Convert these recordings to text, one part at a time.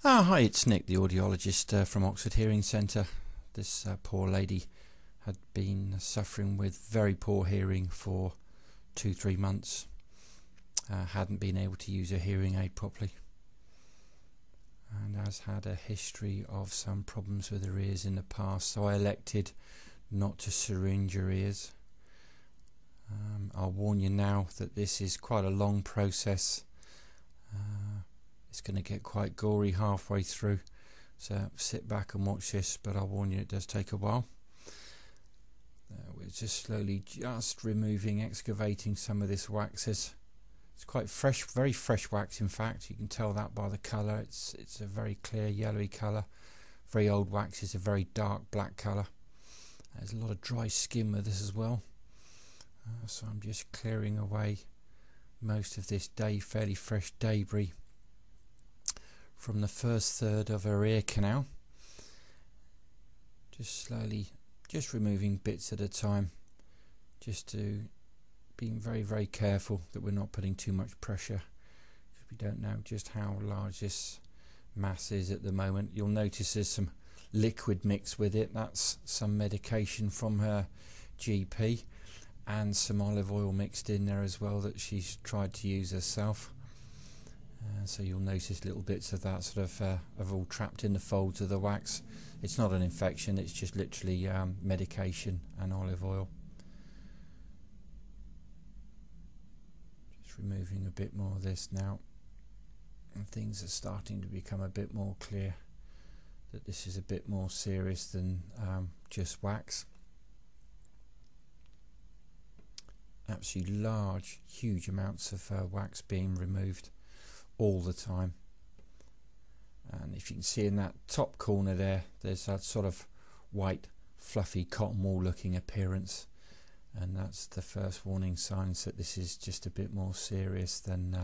Hi, it's Nick, the audiologist from Oxford Hearing Centre. This poor lady had been suffering with very poor hearing for 2-3 months. Hadn't been able to use a hearing aid properly, and has had a history of some problems with her ears in the past, so I elected not to syringe her ears. I'll warn you now that this is quite a long process. It's going to get quite gory halfway through, so sit back and watch this, but I'll warn you it does take a while. We're just slowly removing, excavating some of this waxes. It's quite fresh, very fresh wax in fact. You can tell that by the colour. It's a very clear yellowy colour. Very old wax is a very dark black colour. There's a lot of dry skin with this as well. So I'm just clearing away most of this fairly fresh debris from the first third of her ear canal. Just slowly, just removing bits at a time, just to being very careful that we're not putting too much pressure, because we don't know just how large this mass is at the moment. You'll notice there's some liquid mixed with it. That's some medication from her GP, and some olive oil mixed in there as well that she's tried to use herself. So you'll notice little bits of that sort of have all trapped in the folds of the wax. It's not an infection, it's just literally medication and olive oil. Just removing a bit more of this now, and things are starting to become a bit more clear that this is a bit more serious than just wax. Absolutely large, huge amounts of wax being removed all the time. And if you can see in that top corner there's that sort of white fluffy cotton wool looking appearance, and that's the first warning signs that this is just a bit more serious than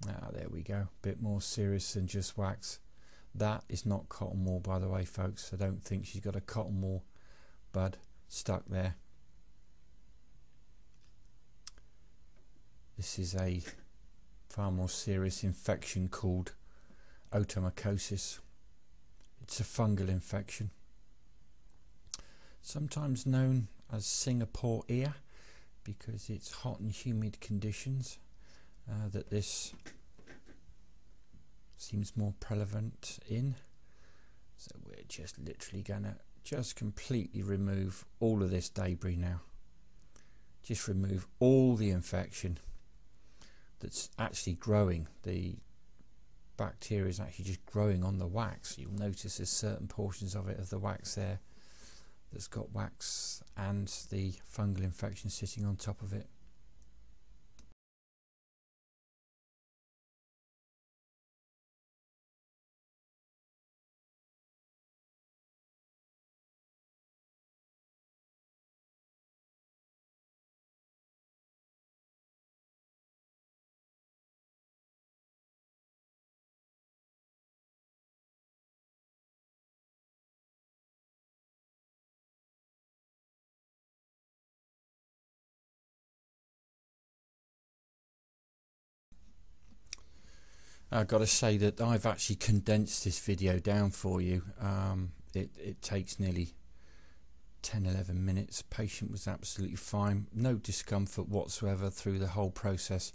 there we go, a bit more serious than just wax. That is not cotton wool, by the way, folks. I don't think she's got a cotton wool bud stuck there. This is a far more serious infection called otomycosis. It's a fungal infection, sometimes known as Singapore ear, because it's hot and humid conditions that this seems more prevalent in. So we're just literally gonna just completely remove all of this debris now. Just remove all the infection that's actually growing. The bacteria is actually just growing on the wax. You'll notice there's certain portions of the wax there that's got wax and the fungal infection sitting on top of it. I've got to say that I've actually condensed this video down for you. It takes nearly 10-11 minutes. Patient was absolutely fine, no discomfort whatsoever through the whole process.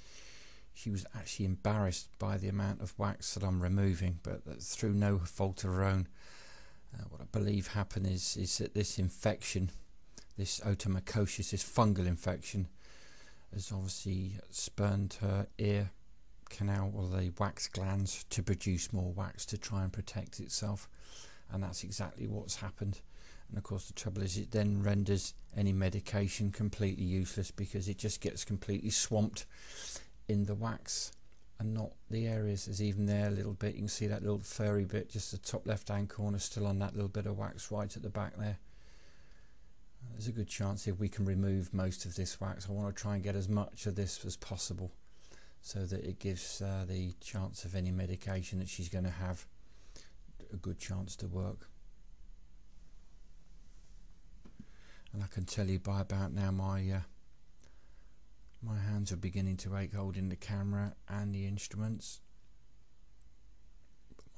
She was actually embarrassed by the amount of wax that I'm removing, but that's through no fault of her own. What I believe happened is that this infection, this otomycosis, this fungal infection, has obviously spurned her ear canal, or the wax glands, to produce more wax to try and protect itself, and that's exactly what's happened. And of course the trouble is it then renders any medication completely useless, because it just gets completely swamped in the wax and not the areas. There's even there a little bit, you can see that little furry bit, just the top left hand corner still on that little bit of wax right at the back there. There's a good chance if we can remove most of this wax. I want to try and get as much of this as possible, so that it gives the chance of any medication that she's going to have a good chance to work. And I can tell you by about now my hands are beginning to ache holding the camera and the instruments.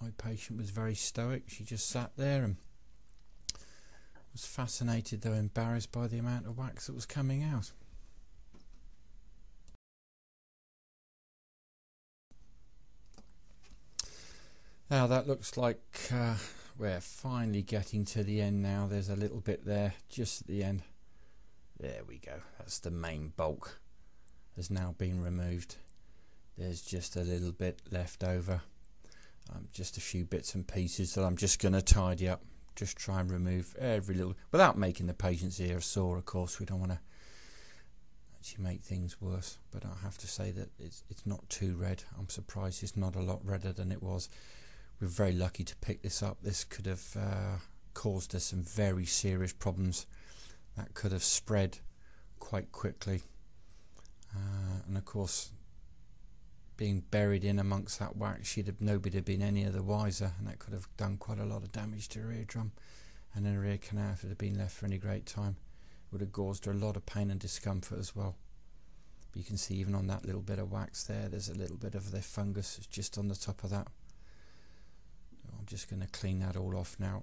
My patient was very stoic. She just sat there and was fascinated, though embarrassed by the amount of wax that was coming out. Now that looks like we're finally getting to the end now. There's a little bit there just at the end. There we go. That's the main bulk has now been removed. There's just a little bit left over. Just a few bits and pieces that I'm just going to tidy up. Just try and remove every little, without making the patient's ear sore, of course. We don't want to actually make things worse. But I have to say that it's not too red. I'm surprised it's not a lot redder than it was. We're very lucky to pick this up. This could have caused us some very serious problems. That could have spread quite quickly. And of course, being buried in amongst that wax, nobody had been any of the wiser, and that could have done quite a lot of damage to her eardrum and her ear canal if it had been left for any great time. It would have caused her a lot of pain and discomfort as well. But you can see even on that little bit of wax there's a little bit of the fungus just on the top of that. I'm just going to clean that all off now.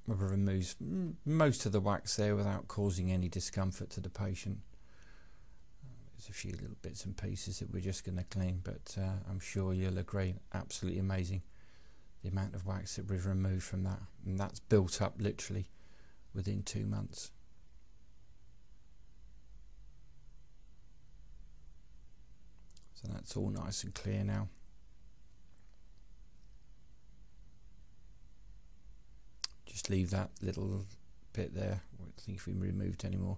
It removes most of the wax there without causing any discomfort to the patient. There's a few little bits and pieces that we're just going to clean, but I'm sure you'll agree, absolutely amazing the amount of wax that we've removed from that, and that's built up literally within 2 months. So that's all nice and clear now. Just leave that little bit there. I think if we removed any more.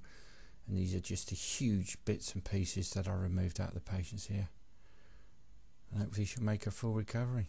And these are just the huge bits and pieces that are removed out of the patient's ear. And hopefully she'll make a full recovery.